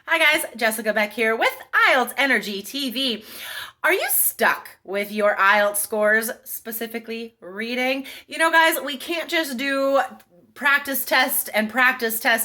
Hi guys, Jessica Beck here with IELTS Energy TV. Are you stuck with your IELTS scores, specifically reading? You know guys, we can't just do practice test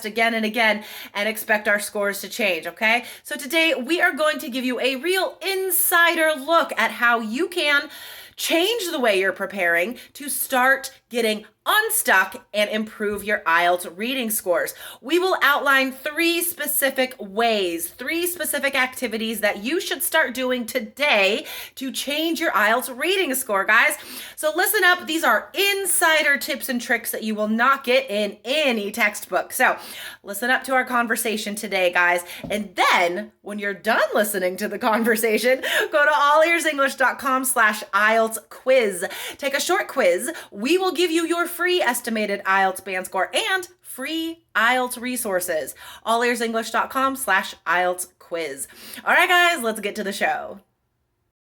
again and again and expect our scores to change, okay? So today we are going to give you a real insider look at how you can change the way you're preparing to start getting unstuck and improve your IELTS reading scores. We will outline three specific ways, three specific activities that you should start doing today to change your IELTS reading score, guys. So listen up. These are insider tips and tricks that you will not get in any textbook. So listen up to our conversation today, guys. And then when you're done listening to the conversation, go to allearsenglish.com/IELTS quiz. Take a short quiz. We will give you your free estimated IELTS band score and free IELTS resources. allearsenglish.com/IELTS quiz. All right, guys, let's get to the show.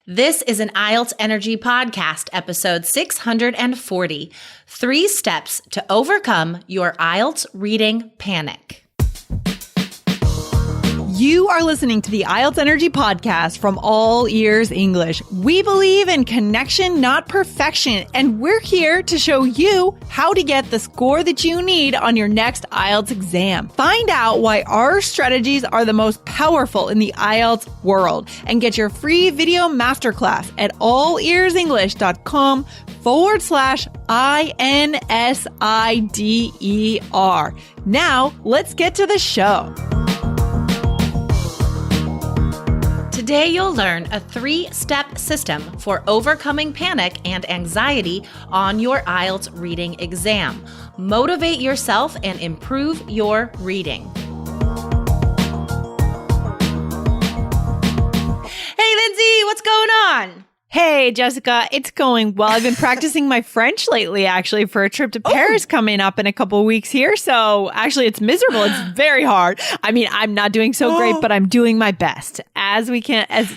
This is an IELTS Energy Podcast, episode 640, 3 Steps to Overcome Your IELTS Reading Panic. You are listening to the IELTS Energy Podcast from All Ears English. We believe in connection, not perfection, and we're here to show you how to get the score that you need on your next IELTS exam. Find out why our strategies are the most powerful in the IELTS world and get your free video masterclass at allearsenglish.com/INSIDER. Now, let's get to the show. Today, you'll learn a 3-step system for overcoming panic and anxiety on your IELTS reading exam. Motivate yourself and improve your reading. Hey, Lindsay, what's going on? Hey, Jessica, it's going well. I've been practicing my French lately, actually, for a trip to Paris coming up in a couple of weeks here. So actually, it's miserable. It's very hard. I mean, I'm not doing so great, but I'm doing my best as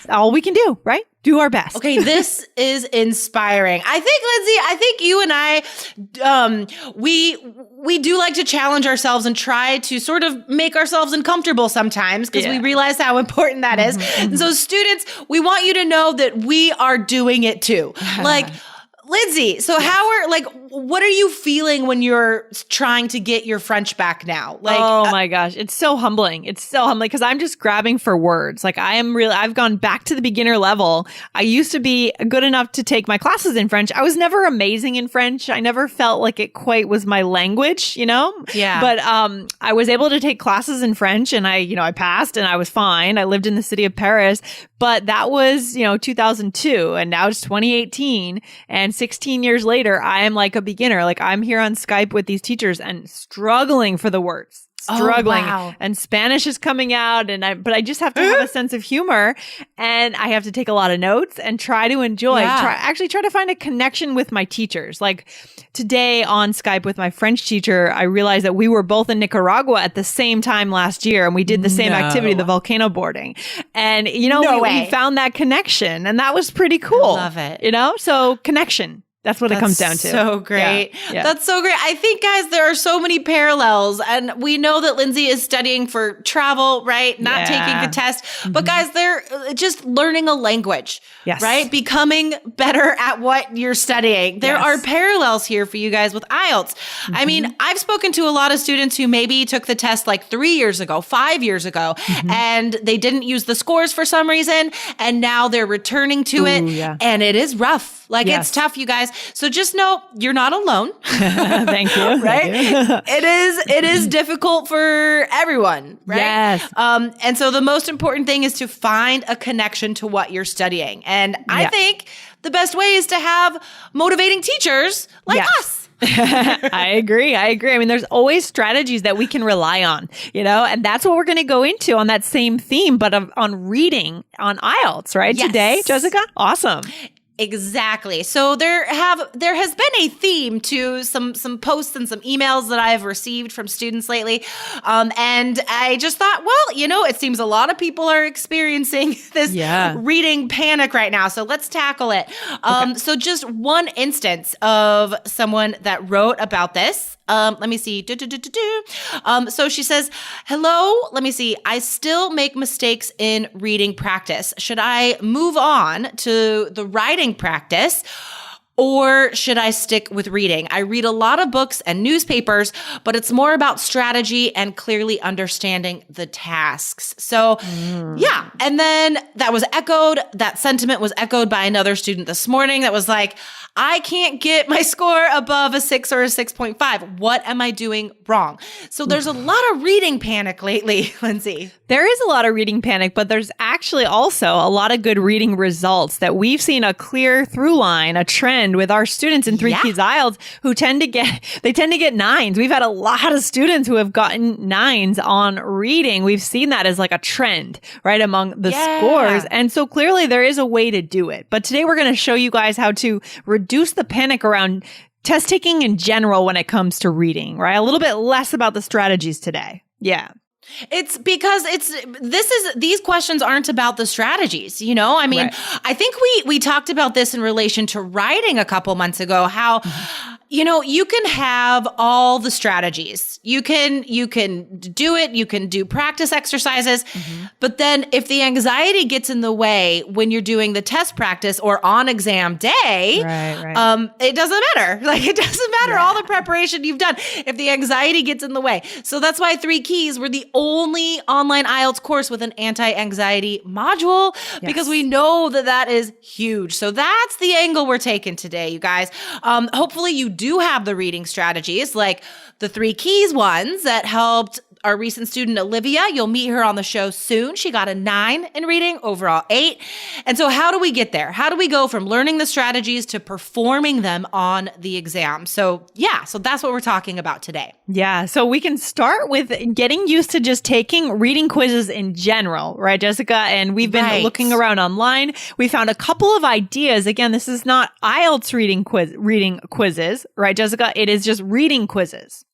all we can do, right? Do our best. Okay, this is inspiring. I think, Lindsay, you and I, we do like to challenge ourselves and try to sort of make ourselves uncomfortable sometimes because we realize how important that is. And so students, we want you to know that we are doing it too. Like, Lindsay, so what are you feeling when you're trying to get your French back now? Like, oh my gosh, it's so humbling. It's so humbling because I'm just grabbing for words. Like I've gone back to the beginner level. I used to be good enough to take my classes in French. I was never amazing in French. I never felt like it quite was my language, you know? Yeah. But I was able to take classes in French and I passed and I was fine. I lived in the city of Paris, but that was, 2002 and now it's 2018 and 16 years later, I am like a beginner. Like I'm here on Skype with these teachers and struggling for the words. Struggling. Oh, wow. And Spanish is coming out but I just have to have a sense of humor and I have to take a lot of notes and try to enjoy, try to find a connection with my teachers. Like today on Skype with my French teacher, I realized that we were both in Nicaragua at the same time last year and we did the same activity, the volcano boarding. And we found that connection and that was pretty cool. I love it. So connection. That's what it comes down to. So great. Yeah. That's so great. I think, guys, there are so many parallels. And we know that Lindsay is studying for travel, right? Not taking a test. But guys, they're just learning a language, right? Becoming better at what you're studying. There are parallels here for you guys with IELTS. I mean, I've spoken to a lot of students who maybe took the test like 3 years ago, 5 years ago, and they didn't use the scores for some reason. And now they're returning to it. Yeah. And it is rough. Like it's tough, you guys. So just know you're not alone. Thank you. Right? It is difficult for everyone, right? Yes. And so the most important thing is to find a connection to what you're studying. And I think the best way is to have motivating teachers like us. I agree. I mean, there's always strategies that we can rely on, and that's what we're going to go into on that same theme, but on reading on IELTS, right? Yes. Today, Jessica? Awesome. Exactly. So there has been a theme to some posts and some emails that I've received from students lately. And I just thought, well, it seems a lot of people are experiencing this reading panic right now. So let's tackle it. So just one instance of someone that wrote about this Let me see. So she says, hello, let me see. I still make mistakes in reading practice. Should I move on to the writing practice? Or should I stick with reading? I read a lot of books and newspapers, but it's more about strategy and clearly understanding the tasks. So yeah. And then that sentiment was echoed by another student this morning that was like, I can't get my score above a 6 or a 6.5. What am I doing wrong? So there's a lot of reading panic lately, Lindsay. There is a lot of reading panic, but there's actually also a lot of good reading results that we've seen a clear through line, a trend with our students in 3 Keys IELTS who tend to get nines. We've had a lot of students who have gotten nines on reading. We've seen that as like a trend, right, among the scores. And so clearly there is a way to do it. But today we're going to show you guys how to reduce the panic around test taking in general when it comes to reading, right? A little bit less about the strategies today. Yeah. It's because these questions aren't about the strategies, you know? I mean, I think we talked about this in relation to writing a couple months ago, how, you know, you can have all the strategies. You can do it. You can do practice exercises. But then if the anxiety gets in the way when you're doing the test practice or on exam day, it doesn't matter. Like, it doesn't matter all the preparation you've done if the anxiety gets in the way. So that's why 3 Keys were the only online IELTS course with an anti-anxiety module, because we know that is huge. So that's the angle we're taking today, you guys. Hopefully you do have the reading strategies, like the 3 Keys ones that helped our recent student, Olivia. You'll meet her on the show soon. She got a 9 in reading, overall 8. And so how do we get there? How do we go from learning the strategies to performing them on the exam? So so that's what we're talking about today. Yeah. So we can start with getting used to just taking reading quizzes in general, right, Jessica? And we've been looking around online. We found a couple of ideas. Again, this is not IELTS reading quizzes, right, Jessica? It is just reading quizzes.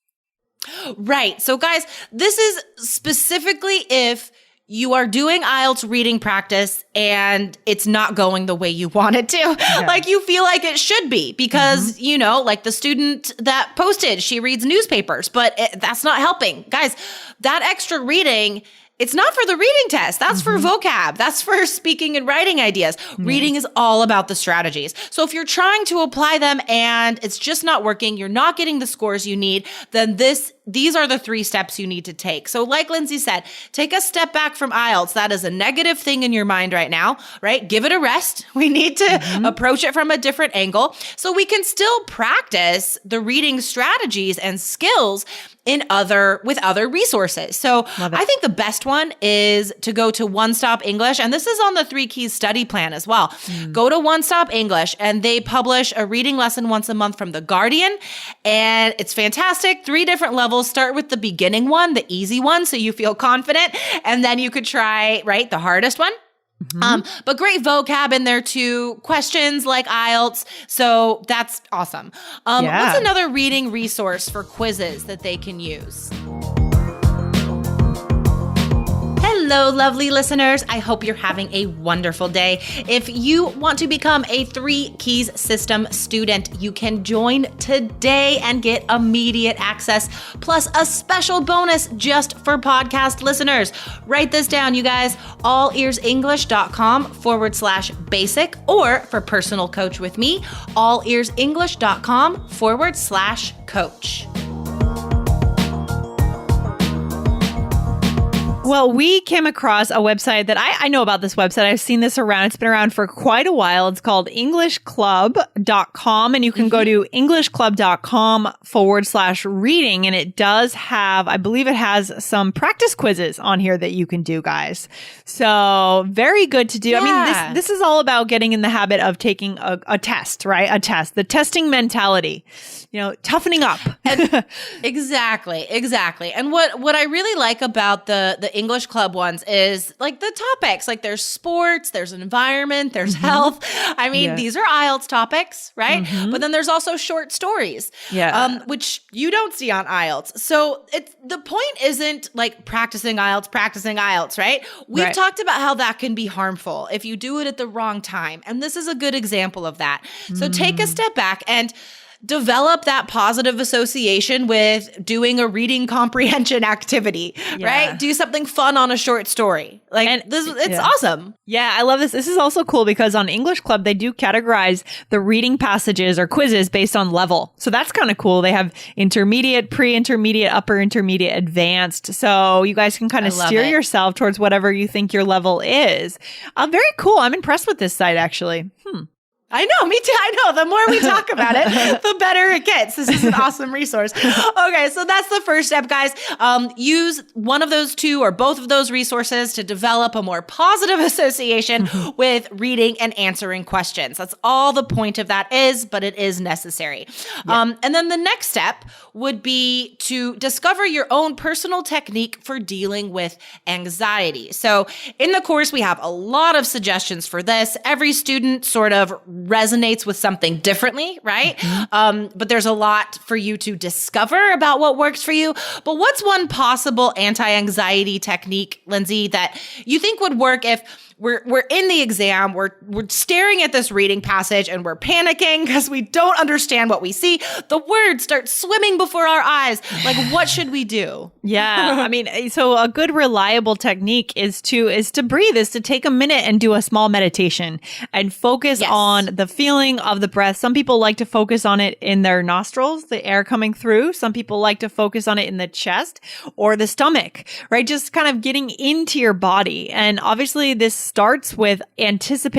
Right. So guys, this is specifically if you are doing IELTS reading practice and it's not going the way you want it to, like you feel like it should be because, you know, like the student that posted, she reads newspapers, but that's not helping. Guys, that extra reading, it's not for the reading test. That's for vocab. That's for speaking and writing ideas. Reading is all about the strategies. So if you're trying to apply them and it's just not working, you're not getting the scores you need, then these are the 3 steps you need to take. So like Lindsay said, take a step back from IELTS. That is a negative thing in your mind right now, right? Give it a rest. We need to approach it from a different angle so we can still practice the reading strategies and skills with other resources. So I think the best one is to go to One Stop English. And this is on the 3 Keys study plan as well. Go to One Stop English and they publish a reading lesson once a month from The Guardian. And it's fantastic. 3 different levels. Start with the beginning one, the easy one, so you feel confident. And then you could try, the hardest one. But great vocab in there too, questions like IELTS. So that's awesome. What's another reading resource for quizzes that they can use? Hello, lovely listeners. I hope you're having a wonderful day. If you want to become a 3 Keys system student, you can join today and get immediate access, plus a special bonus just for podcast listeners. Write this down, you guys, allearsenglish.com/basic, or for personal coach with me, allearsenglish.com/coach. Well, we came across a website that I know about this website. I've seen this around. It's been around for quite a while. It's called EnglishClub.com, and you can go to EnglishClub.com/reading. And it does have, I believe it has some practice quizzes on here that you can do, guys. So very good to do. I mean, this is all about getting in the habit of taking a test, right? A test, the testing mentality, toughening up. Exactly. And what I really like about the English Club ones is like the topics, like there's sports, there's environment, there's health. I mean, these are IELTS topics, right? But then there's also short stories, which you don't see on IELTS. So the point isn't like practicing IELTS, right? We've talked about how that can be harmful if you do it at the wrong time. And this is a good example of that. So take a step back and develop that positive association with doing a reading comprehension activity, right? Do something fun on a short story. It's awesome. Yeah, I love this. This is also cool because on English Club, they do categorize the reading passages or quizzes based on level. So that's kind of cool. They have intermediate, pre-intermediate, upper intermediate, advanced. So you guys can kind of steer yourself towards whatever you think your level is. Very cool. I'm impressed with this site, actually. I know, me too. I know. The more we talk about it, the better it gets. This is an awesome resource. Okay, so that's the first step, guys. Use one of those two or both of those resources to develop a more positive association with reading and answering questions. That's all the point of that is, but it is necessary. And then the next step would be to discover your own personal technique for dealing with anxiety. So in the course, we have a lot of suggestions for this. Every student sort of resonates with something differently, right? But there's a lot for you to discover about what works for you. But what's one possible anti-anxiety technique, Lindsay, that you think would work if we're in the exam, we're staring at this reading passage and we're panicking because we don't understand what we see. The words start swimming before our eyes. Like, what should we do? Yeah. I mean, so a good reliable technique is to breathe, is to take a minute and do a small meditation and focus on the feeling of the breath. Some people like to focus on it in their nostrils, the air coming through. Some people like to focus on it in the chest or the stomach, right? Just kind of getting into your body. And obviously this starts with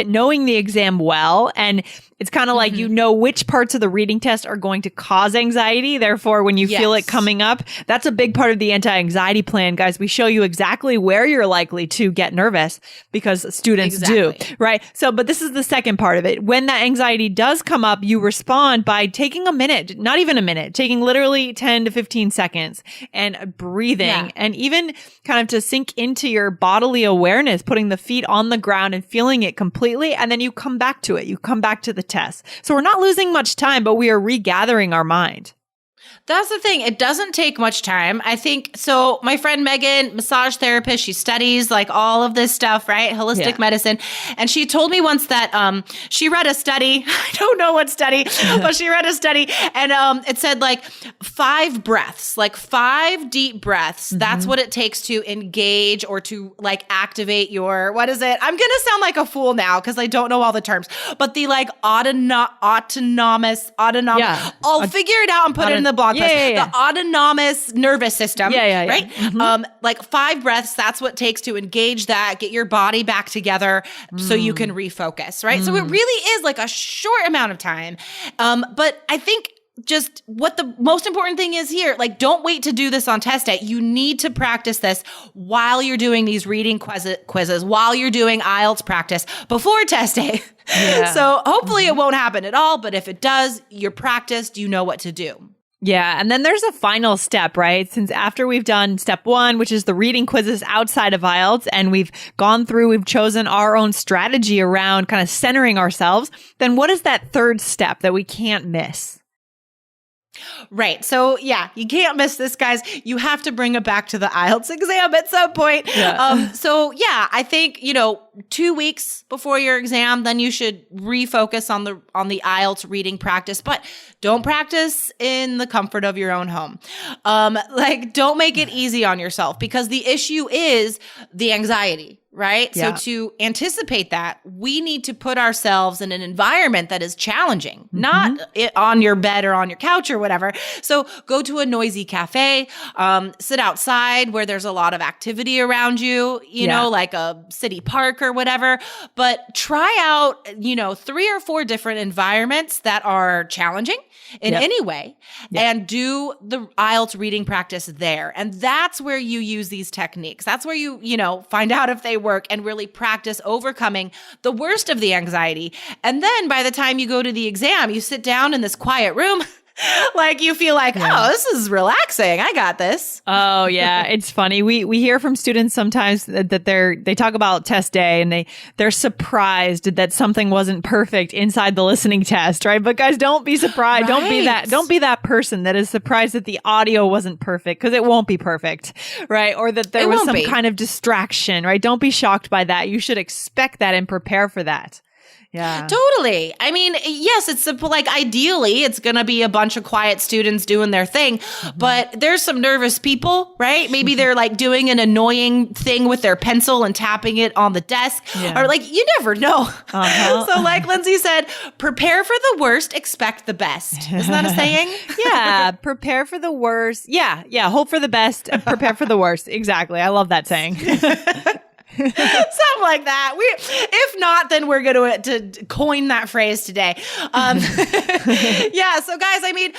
knowing the exam well. And it's kind of like, you know which parts of the reading test are going to cause anxiety. Therefore, when you feel it coming up, that's a big part of the anti-anxiety plan, guys. We show you exactly where you're likely to get nervous because students do, right? So, but this is the second part of it. When that anxiety does come up, you respond by taking a minute, not even a minute, taking literally 10 to 15 seconds and breathing and even kind of to sink into your bodily awareness, putting the feet on the ground and feeling it completely. And then you come back to it. You come back to the test. So we're not losing much time, but we are regathering our mind. That's the thing. It doesn't take much time. I think, so my friend Megan, massage therapist, she studies like all of this stuff, right? Holistic medicine. And she told me once that she read a study. I don't know what study, but she read a study. And it said like 5 breaths, like 5 deep breaths. That's what it takes to engage or to like activate your, what is it? I'm going to sound like a fool now because I don't know all the terms, but the like autonomous, I'll figure it out and put it in the blog post. The autonomous nervous system, right? Like 5 breaths, that's what it takes to engage that, get your body back together so you can refocus, right? So it really is like a short amount of time. But I think just what the most important thing is here, like don't wait to do this on test day. You need to practice this while you're doing these reading quizzes, while you're doing IELTS practice before test day. So hopefully it won't happen at all. But if it does, you're practiced, you know what to do. Yeah. And then there's a final step, right? Since after we've done step 1, which is the reading quizzes outside of IELTS, and we've chosen our own strategy around kind of centering ourselves, then what is that third step that we can't miss? Right. So yeah, you can't miss this, guys. You have to bring it back to the IELTS exam at some point. So yeah, I think, 2 weeks before your exam, then you should refocus on the IELTS reading practice, but don't practice in the comfort of your own home. Don't make it easy on yourself because the issue is the anxiety. Right? So to anticipate that, we need to put ourselves in an environment that is challenging, not on your bed or on your couch or whatever. So go to a noisy cafe, sit outside where there's a lot of activity around you, you know, like a city park or whatever, but try out, 3 or 4 different environments that are challenging in any way and do the IELTS reading practice there. And that's where you use these techniques. That's where you find out if they work and really practice overcoming the worst of the anxiety. And then by the time you go to the exam, you sit down in this quiet room. Like you feel like, oh, this is relaxing. I got this. Oh yeah. It's funny. We hear from students sometimes that they talk about test day and they're surprised that something wasn't perfect inside the listening test, right? But guys, don't be surprised. Right. Don't be that person that is surprised that the audio wasn't perfect because it won't be perfect, right? Or that there was some kind of distraction, right? Don't be shocked by that. You should expect that and prepare for that. Yeah. Totally. I mean, yes, it's simple. Like ideally, it's going to be a bunch of quiet students doing their thing, but there's some nervous people, right? Maybe they're like doing an annoying thing with their pencil and tapping it on the desk, or like, you never know. So like Lindsay said, prepare for the worst, expect the best. Isn't that a saying? Yeah. Prepare for the worst. Yeah. Yeah. Hope for the best and prepare for the worst. Exactly. I love that saying. Something like that. If not, then we're going to coin that phrase today. Yeah. So guys, I mean,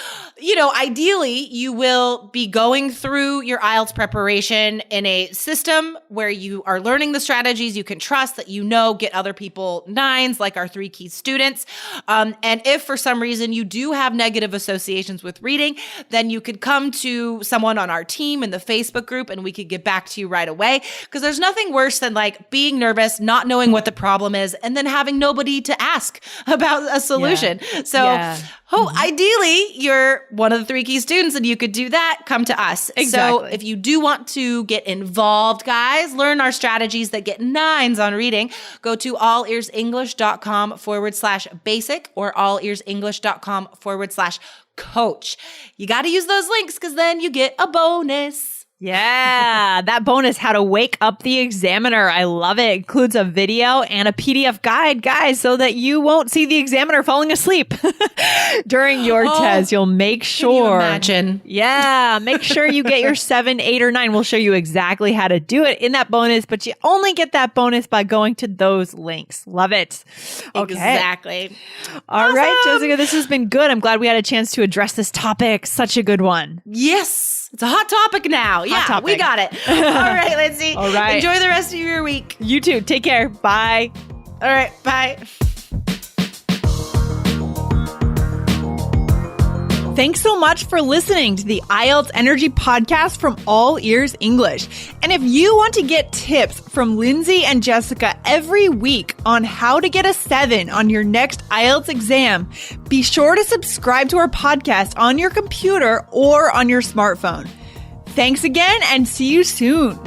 ideally you will be going through your IELTS preparation in a system where you are learning the strategies you can trust that get other people 9s, like our 3 key students. And if for some reason you do have negative associations with reading, then you could come to someone on our team in the Facebook group and we could get back to you right away. Because there's nothing worse than like being nervous, not knowing what the problem is, and then having nobody to ask about a solution. So ideally you're one of the 3 key students and you could do that, come to us. Exactly. So if you do want to get involved, guys, learn our strategies that get 9s on reading, go to allearsenglish.com/basic or allearsenglish.com/coach. You got to use those links because then you get a bonus. Yeah, that bonus, how to wake up the examiner. I love it. Includes a video and a PDF guide, guys, so that you won't see the examiner falling asleep during your test. You'll make sure. Can you imagine? Yeah, make sure you get your 7, 8, or 9. We'll show you exactly how to do it in that bonus, but you only get that bonus by going to those links. Love it. Okay. Exactly. All right, Jessica, this has been good. I'm glad we had a chance to address this topic. Such a good one. Yes. It's a hot topic now. Yeah, we got it. All right, Lindsay. All right. Enjoy the rest of your week. You too. Take care. Bye. All right. Bye. Thanks so much for listening to the IELTS Energy Podcast from All Ears English. And if you want to get tips from Lindsay and Jessica every week on how to get a 7 on your next IELTS exam, be sure to subscribe to our podcast on your computer or on your smartphone. Thanks again and see you soon.